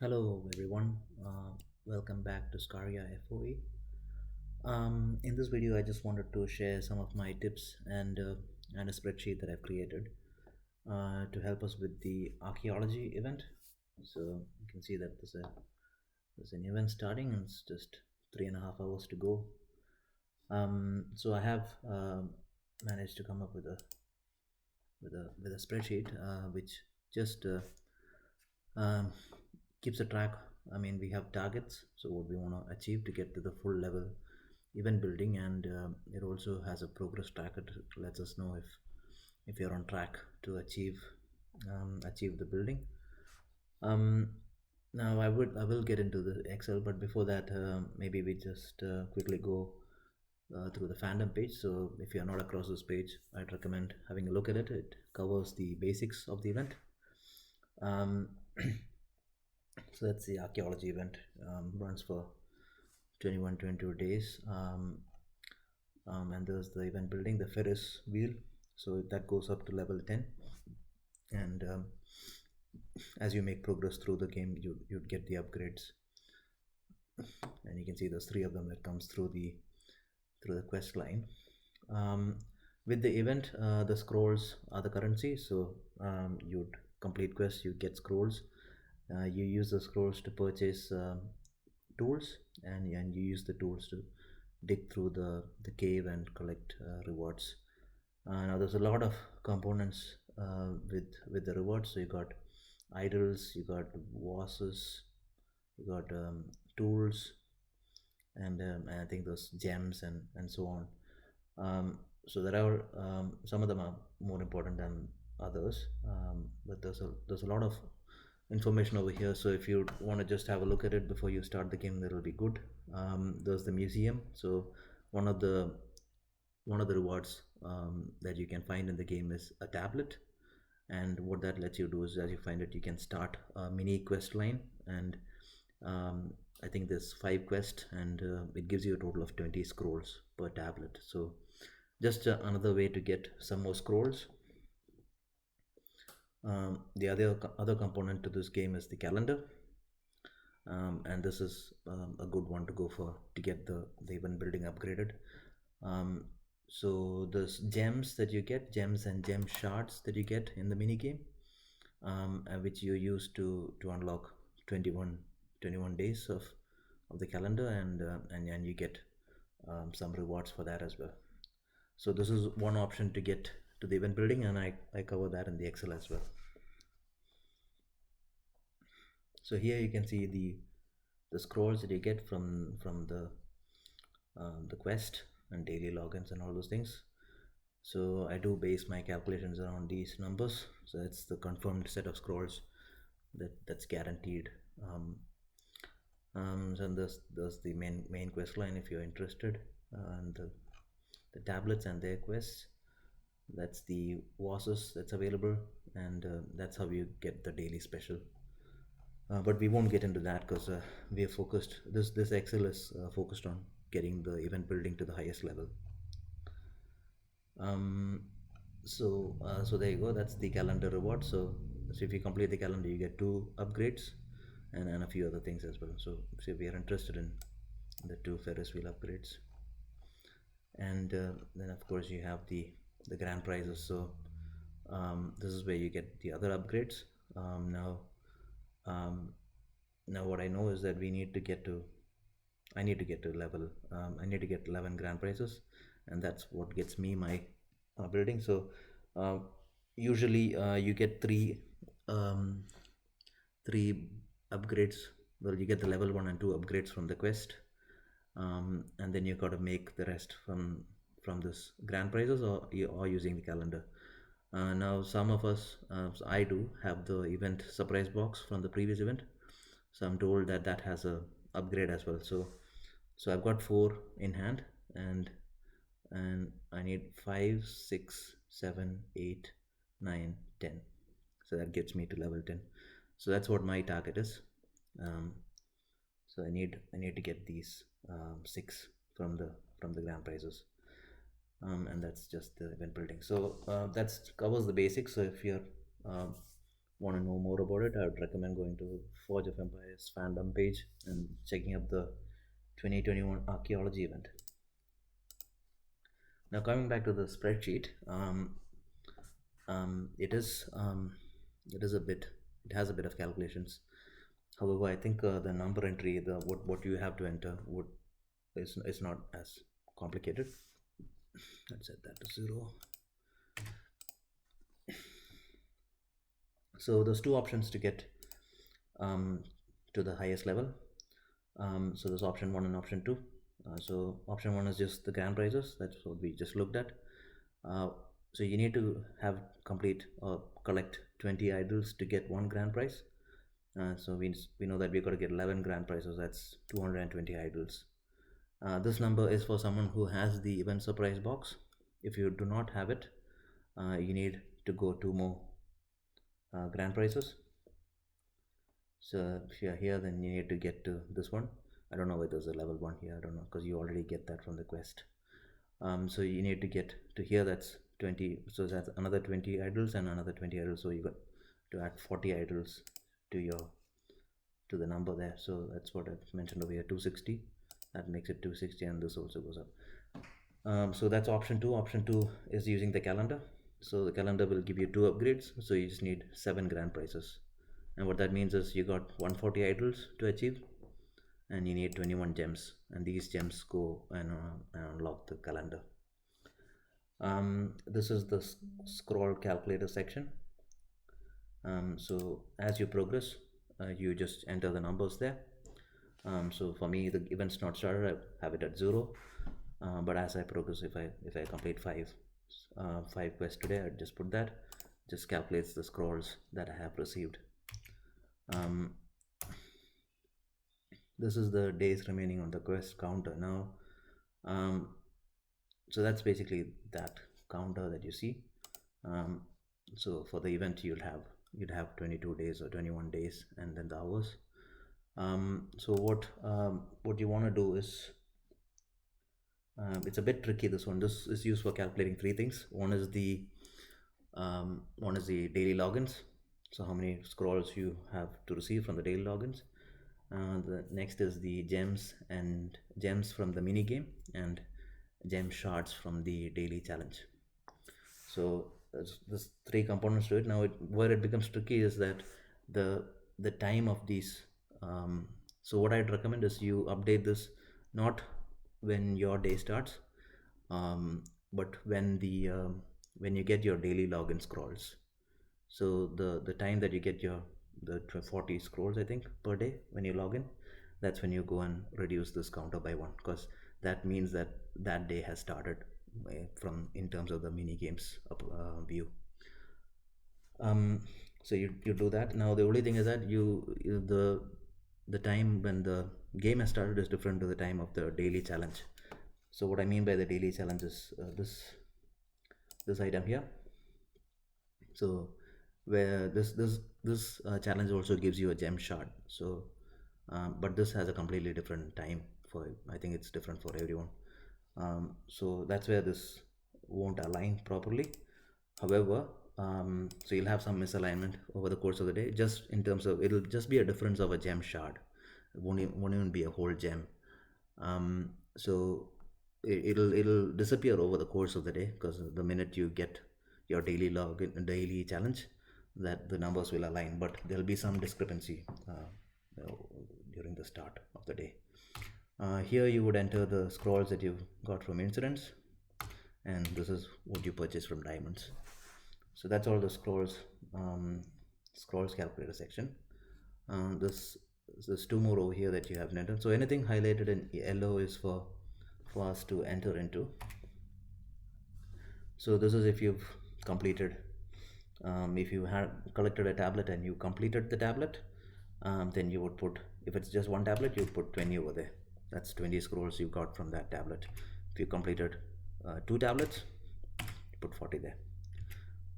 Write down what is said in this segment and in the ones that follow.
Hello everyone, welcome back to Scaria FOE. In this video, I just wanted to share some of my tips and a spreadsheet that I've created to help us with the archaeology event. So you can see that there's an event starting, and it's just 3.5 hours to go. So I have managed to come up with a spreadsheet which just um, keeps a track. I mean, we have targets, so what we want to achieve to get to the full level event building, and it also has a progress tracker. It lets us know if you're on track to achieve the building. um, Now I will get into the Excel, but before that, maybe we just quickly go through the fandom page. So if you're not across this page, I'd recommend having a look at it. It covers the basics of the event. um, so that's the archaeology event. Runs for 21-22 days. And there's the event building, the Ferris wheel, so that goes up to level 10. And as you make progress through the game, you'd get the upgrades, and you can see there's three of them that comes through the quest line. um, with the event, the scrolls are the currency. So you'd complete quests, you get scrolls. You use the scrolls to purchase tools, and you use the tools to dig through the cave and collect rewards. Now there's a lot of components with the rewards. So you got idols, you got wasses, you got tools, and I think those gems and so on. So there are some of them are more important than others, but there's a lot of information over here. So if you want to just have a look at it before you start the game, that'll be good. There's the museum. So one of the one of the rewards that you can find in the game is a tablet, and what that lets you do is, as you find it, you can start a mini quest line. And um, I think there's 5 quests, and it gives you a total of 20 scrolls per tablet. So just another way to get some more scrolls. The other component to this game is the calendar, and this is a good one to go for to get the event building upgraded. um, so there's gems that you get, gems and gem shards that you get in the mini game, which you use to unlock 21 days of the calendar, and you get some rewards for that as well. So this is one option to get to the event building, and I cover that in the Excel as well. So here you can see the scrolls that you get from the quest and daily logins and all those things. So I do base my calculations around these numbers. So it's the confirmed set of scrolls that's guaranteed. So there's the main quest line if you're interested, and the tablets and their quests. That's the wasses that's available, and that's how you get the daily special. But we won't get into that because we are focused. This Excel is focused on getting the event building to the highest level. Um, so there you go. That's the calendar reward. So if you complete the calendar, you get 2 upgrades, and a few other things as well. So we are interested in the 2 Ferris wheel upgrades, and then of course you have the grand prizes. So this is where you get the other upgrades. Um, now what I know is that we need to get to I need to get to level I need to get 11 grand prizes, and that's what gets me my building. So uh, usually you get um, three upgrades. Well, you get the level 1 and 2 upgrades from the quest, and then you got to make the rest from this grand prizes, or using the calendar. Now some of us, so I do have the event surprise box from the previous event, so I'm told that that has a upgrade as well. So I've got 4 in hand, and I need 5, 6, 7, 8, 9, 10. So that gets me to level 10. So that's what my target is. um, so I need to get these 6 from the grand prizes, and that's just the event building. So that covers the basics. So if you're um, want to know more about it, I would recommend going to Forge of Empires fandom page and checking up the 2021 Archaeology Event. Now, coming back to the spreadsheet, um, it is um, it is a bit it has a bit of calculations. However, I think the number entry, the what you have to enter, would is not as complicated. Let's set that to 0. So there's two options to get um, to the highest level. So there's option 1 and option 2. So option 1 is just the grand prizes. That's what we just looked at. Uh, so you need to have complete or collect 20 idols to get one grand prize. So we know that we've got to get 11 grand prizes. That's 220 idols. This number is for someone who has the event surprise box. If you do not have it, you need to go two more grand prizes. So if you're here, then you need to get to this one. I don't know whether there's a level 1 here. I don't know, because you already get that from the quest. So you need to get to here. That's 20. So that's another 20 idols and another 20 idols. So you got to add 40 idols to your to the number there. So that's what I've mentioned over here, 260. That makes it 260, and this also goes up. So that's option 2. Option 2 is using the calendar. So the calendar will give you 2 upgrades. So you just need 7 grand prizes. And what that means is you got 140 idols to achieve, and you need 21 gems. And these gems go and unlock the calendar. This is the scroll calculator section. So as you progress, you just enter the numbers there. So for me, the event's not started. I have it at 0. But as I progress, if I complete five quests today, I just put that. Just calculates the scrolls that I have received. This is the days remaining on the quest counter now. So that's basically that counter that you see. So for the event, you'd have 22 days or 21 days, and then the hours. So what you want to do is, it's a bit tricky, this one. This is used for calculating three things. One is the daily logins. So how many scrolls you have to receive from the daily logins. The next is the gems from the mini game, and gem shards from the daily challenge. So there's three components to it. Now where it becomes tricky is that the time of these. So what I'd recommend is you update this not when your day starts, but when you get your daily login scrolls. So the time that you get the 40 scrolls, I think, per day when you log in, that's when you go and reduce this counter by 1, because that means that that day has started from in terms of the mini games view. So you do that. Now the only thing is that the time when the game has started is different to the time of the daily challenge. So what I mean by the daily challenge is this item here. So where this challenge also gives you a gem shard. So but this has a completely different time. For I think it's different for everyone. So that's where this won't align properly. However, so you'll have some misalignment over the course of the day, just in terms of, it'll just be a difference of a gem shard. It won't even be a whole gem. So it'll disappear over the course of the day, because the minute you get your daily challenge, that the numbers will align, but there'll be some discrepancy during the start of the day. Here you would enter the scrolls that you've got from incidents, and this is what you purchase from diamonds. So that's all the scrolls calculator section. There's two more over here that you have entered. So anything highlighted in yellow is for us to enter into. So this is if you've completed, if you had collected a tablet and you completed the tablet, then you would put, if it's just one tablet, you would put 20 over there. That's 20 scrolls you got from that tablet. If you completed 2 tablets, put 40 there.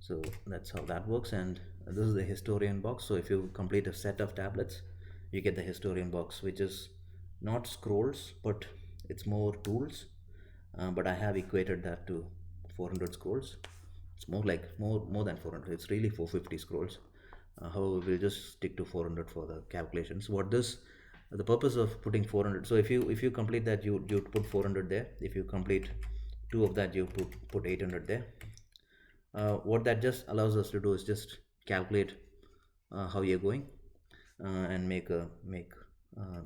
So that's how that works. And this is the historian box. So if you complete a set of tablets, you get the historian box, which is not scrolls, but it's more tools. But I have equated that to 400 scrolls. It's more than 400. It's really 450 scrolls. However, we'll just stick to 400 for the calculations. What this the purpose of putting 400, so if you complete that, you put 400 there. If you complete two of that, you put 800 there. What that just allows us to do is just calculate how you're going, and make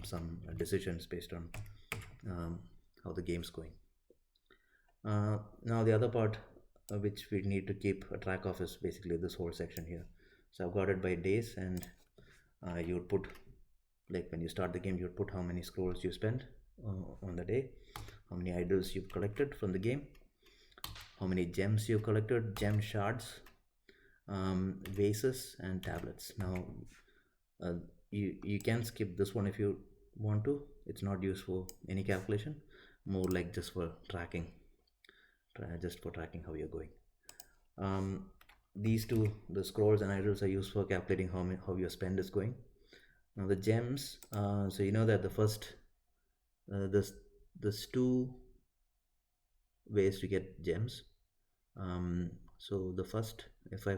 some decisions based on um, how the game's going. Now the other part which we need to keep a track of is basically this whole section here. So I've got it by days, and you would put, like when you start the game, you would put how many scrolls you spent on the day, how many idols you've collected from the game, how many gems you've collected, gem shards, vases, and tablets. Now uh, you can skip this one if you want to. It's not used for any calculation, more like just for tracking, just for tracking how you're going. um, these two, the scrolls and idols, are used for calculating how your spend is going. Now the gems, so you know that the first there's two ways to get gems. So the first, if I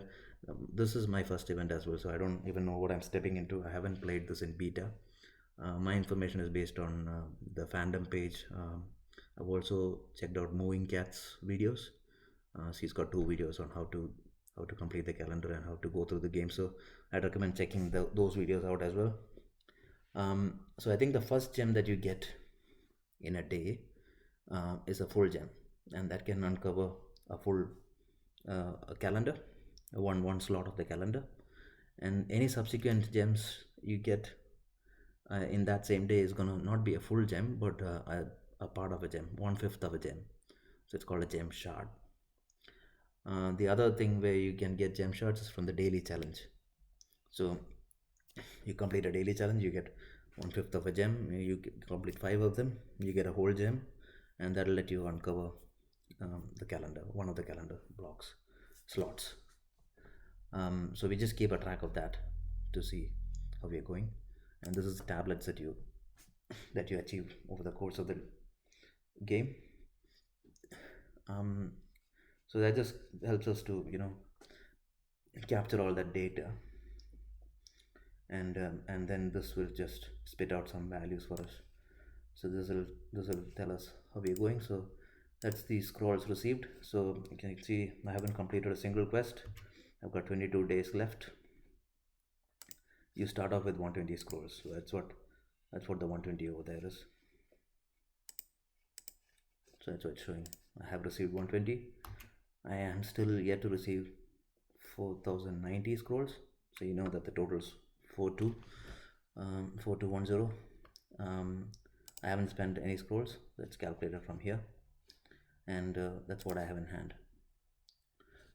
this is my first event as well, so I don't even know what I'm stepping into. I haven't played this in beta. My information is based on the fandom page. I've also checked out Moving Cat's videos. She's got two videos on how to complete the calendar and how to go through the game. So I'd recommend checking those videos out as well. So I think the first gem that you get in a day is a full gem, and that can uncover a full a calendar, one slot of the calendar, and any subsequent gems you get in that same day is gonna not be a full gem, but a part of a gem, 1/5 of a gem. So it's called a gem shard. The other thing where you can get gem shards is from the daily challenge. So you complete a daily challenge, you get 1/5 of a gem. You complete 5 of them, you get a whole gem, and that'll let you uncover the calendar, one of the calendar blocks slots. So we just keep a track of that to see how we are going, and this is tablets that you achieve over the course of the game. So that just helps us to capture all that data, and then this will just spit out some values for us. So this will tell us how we're going. So that's the scrolls received. So you can see I haven't completed a single quest. I've got 22 days left. You start off with 120 scrolls, so that's what the 120 over there is. So that's what it's showing. I have received 120. I am still yet to receive 4090 scrolls. So you know that the total's 4210. I haven't spent any scrolls. That's calculated from here, and that's what I have in hand.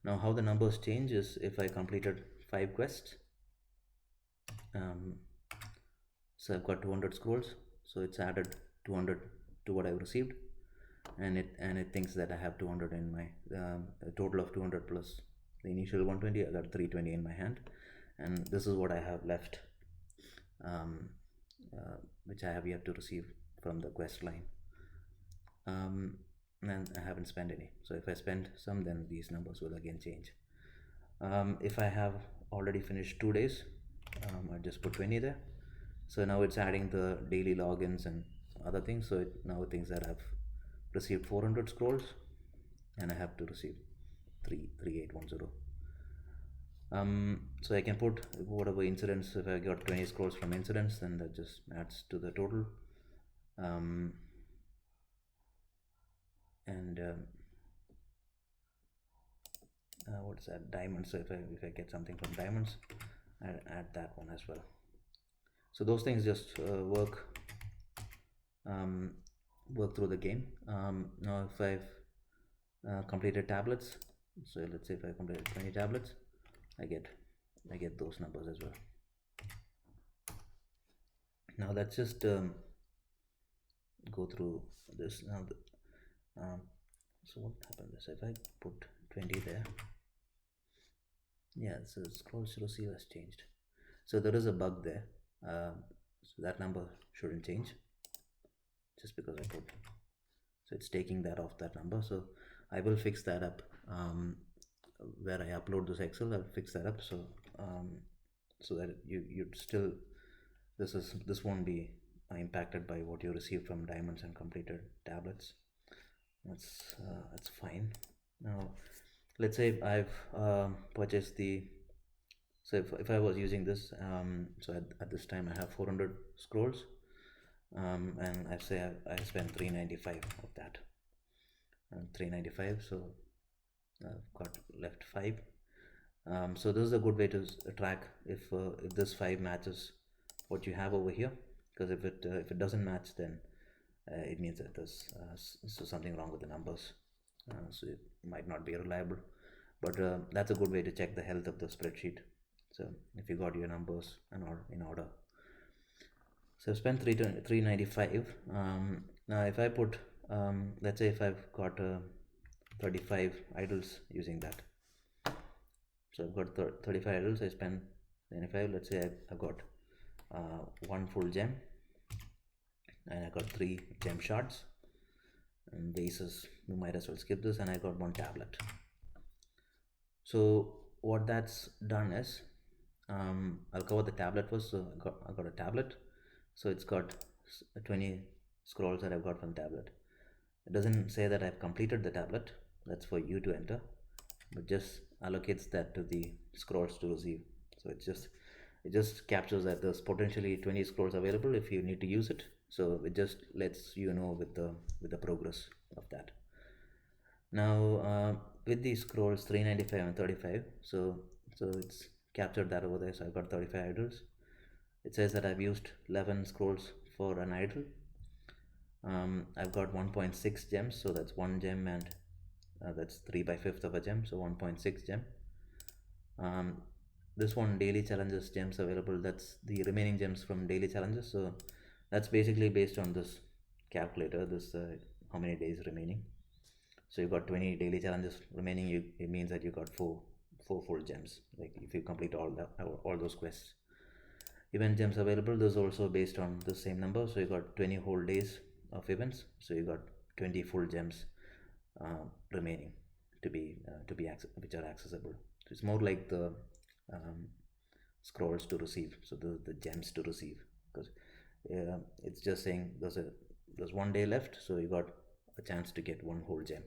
Now how the numbers change is if I completed 5 quests. So I've got 200 scrolls, so it's added 200 to what I've received, and it thinks that I have 200 in my a total of 200 plus the initial 120. I got 320 in my hand, and this is what I have left, um, which I have yet to receive from the quest line. And I haven't spent any. So if I spend some, then these numbers will again change. If I have already finished 2 days, I just put 20 there. So now it's adding the daily logins and other things. So it now thinks that I've received 400 scrolls, and I have to receive 3810. So I can put whatever incidents. If I got 20 scrolls from incidents, then that just adds to the total. And what's that, diamonds? So if I get something from diamonds, I add that one as well. So those things just work through the game. Now if I've completed tablets, so let's say if I completed 20 tablets, I get those numbers as well. Now let's just go through this now. So what happened is if I put 20 there, yeah, so scrolls to receive has changed. So there is a bug there. So that number shouldn't change just because I put, so it's taking that off that number. So I will fix that up where I upload this Excel. I'll fix that up. So so that you'd still, this won't be impacted by what you receive from diamonds and completed tablets. That's fine. Now, let's say I've purchased the, so if I was using this, so at this time I have 400 scrolls, and I say I spent 395 of that, 395. So I've got left 5. So this is a good way to track if this 5 matches what you have over here, because if it doesn't match, then it means that there's so something wrong with the numbers, so it might not be reliable. But that's a good way to check the health of the spreadsheet. So if you got your numbers in order. So I've spent 395. Now if I put, let's say if I've got 35 idols using that. So I've got 35 idols. I spend 95. Let's say I've got one full gem, and I got 3 gem shards, and bases, you might as well skip this, and I got 1 tablet. So what that's done is, I'll cover the tablet first. So I got a tablet, so it's got 20 scrolls that I've got from the tablet. It doesn't say that I've completed the tablet, that's for you to enter, but just allocates that to the scrolls to receive. So it just captures that there's potentially 20 scrolls available if you need to use it. So it just lets you know with the progress of that. Now with these scrolls 395 and 35, so it's captured that over there. So I've got 35 idols. It says that I've used 11 scrolls for an idol. I've got 1.6 gems, so that's 1 gem, and that's 3 by 5th of a gem, so 1.6 gem. This one, daily challenges gems available, that's the remaining gems from daily challenges. So that's basically based on this calculator, this how many days remaining. So you've got 20 daily challenges remaining, it means that you got four full gems, like if you complete all those quests. Event gems available, this is also based on the same number. So you got 20 whole days of events, so you got 20 full gems remaining to be which are accessible. So it's more like the scrolls to receive, so the gems to receive, because it's just saying there's 1 day left, so you got a chance to get 1 whole gem.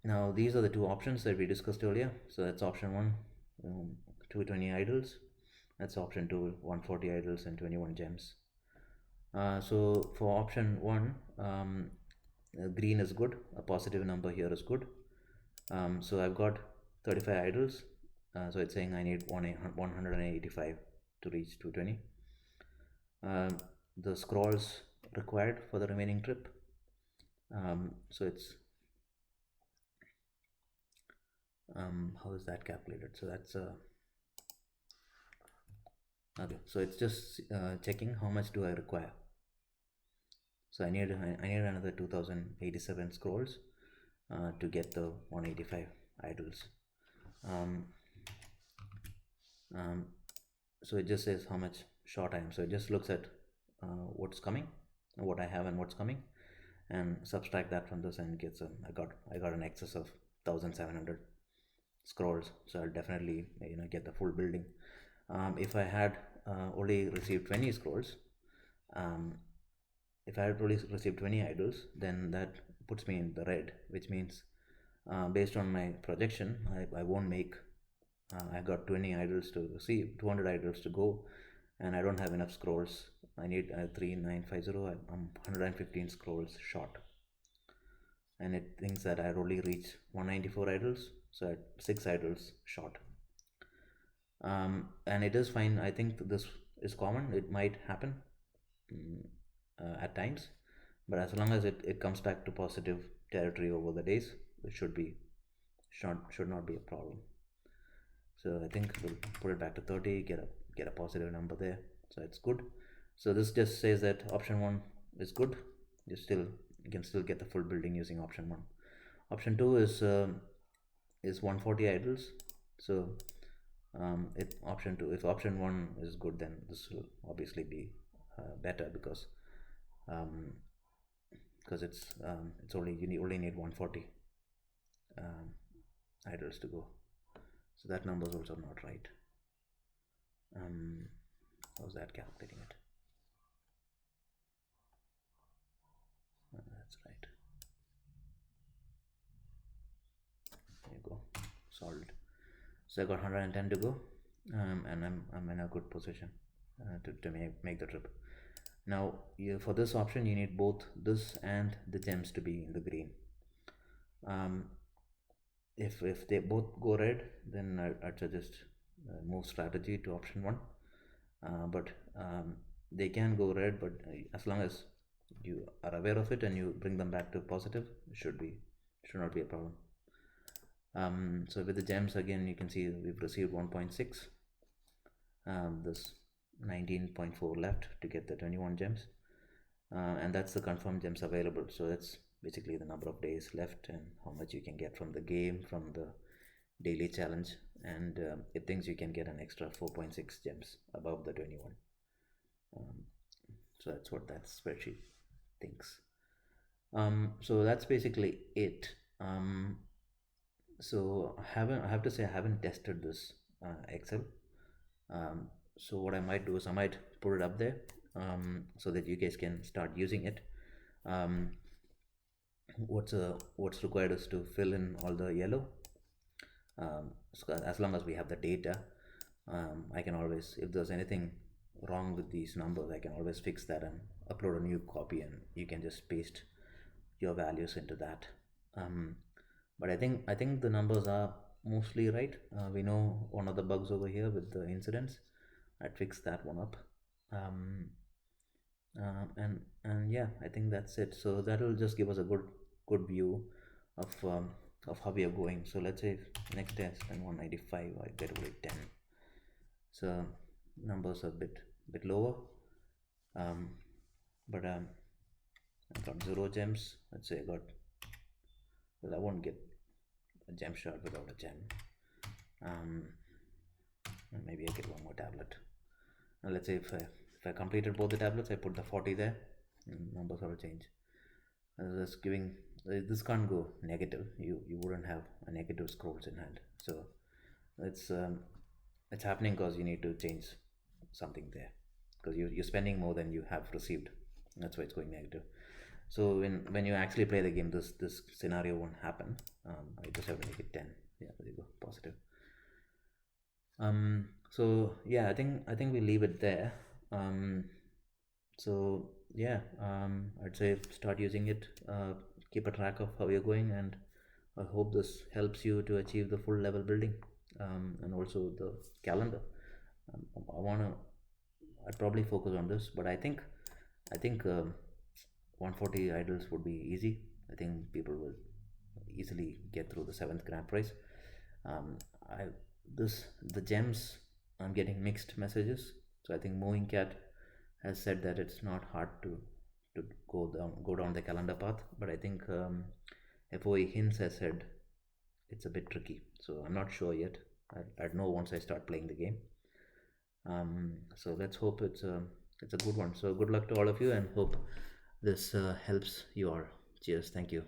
Now these are the 2 options that we discussed earlier. So that's option 1, 220 idols. That's option 2, 140 idols and 21 gems. So for option 1, green is good, a positive number here is good. So I've got 35 idols, so it's saying I need 185 to reach 220. The scrolls required for the remaining trip, so it's how is that calculated? So that's okay, so it's just checking how much do I require. So I need another 2087 scrolls to get the 185 idols. So it just says how much short I am. So it just looks at what's coming, what I have and what's coming, and subtract that from this, and gets I got an excess of 1700 scrolls. So I'll definitely get the full building. If I had only received 20 scrolls, if I had only received 20 idols, then that puts me in the red, which means based on my projection, I won't make, I got 20 idols to receive, 200 idols to go, and I don't have enough scrolls. I need 3950, I'm 115 scrolls short. And it thinks that I only reach 194 idols, so at 6 idols short. And it is fine. I think this is common, it might happen at times, but as long as it comes back to positive territory over the days, it should not be a problem. So I think we'll put it back to 30, get a positive number there, so it's good. So this just says that option 1 is good. You can still get the full building using option 1. Option 2 is 140 idols. So option 2, if option 1 is good, then this will obviously be better, because it's only, you only need 140 idols to go. So that number is also not right. Um, how's that calculating it? That's right. There you go. Solved. So I got 110 to go, and I'm in a good position to make the trip. Now, for this option, you need both this and the gems to be in the green. Um, if they both go red, then I'd suggest move strategy to option one. But they can go red, but as long as you are aware of it and you bring them back to positive, it should not be a problem. So with the gems again, you can see we've received 1.6. This 19.4 left to get the 21 gems, and that's the confirmed gems available. So that's basically the number of days left and how much you can get from the game, from the daily challenge, and it thinks you can get an extra 4.6 gems above the 21. um, so that's what that spreadsheet thinks. So that's basically it. So I have to say I haven't tested this Excel. So what I might do is I might put it up there, so that you guys can start using it. Um, what's required is to fill in all the yellow. So as long as we have the data, I can always, if there's anything wrong with these numbers, I can always fix that and upload a new copy, and you can just paste your values into that. Um, but I think the numbers are mostly right. We know one of the bugs over here with the incidents. I'd fix that one up. Um, and yeah, I think that's it. So that will just give us a good view of how we are going. So let's say next test and 195, I get only 10. So numbers are a bit lower. Um, but I got zero gems. Let's say I got, well, I won't get a gem shot without a gem. Um, and maybe I get one more tablet. And let's say if I completed both the tablets, I put the 40 there. And numbers will change. Just giving, this can't go negative. You wouldn't have a negative scrolls in hand. So it's um, it's happening because you need to change something there, because you're spending more than you have received. That's why it's going negative. So when you actually play the game, this scenario won't happen. I just have to make it 10. Yeah, there you go, positive. So yeah, I think we leave it there. So yeah, I'd say start using it. Keep a track of how you're going, and I hope this helps you to achieve the full level building, and also the calendar. I wanna. I'd probably focus on this, but I think 140 idols would be easy. I think people will easily get through the seventh grand prize. I this the gems, I'm getting mixed messages. So I think Moving Cat has said that it's not hard to go down the calendar path, but I think FOE Hints has said it's a bit tricky. So I'm not sure yet. I'd know once I start playing the game. So let's hope it's a good one. So good luck to all of you, and hope this helps you all. Cheers. Thank you.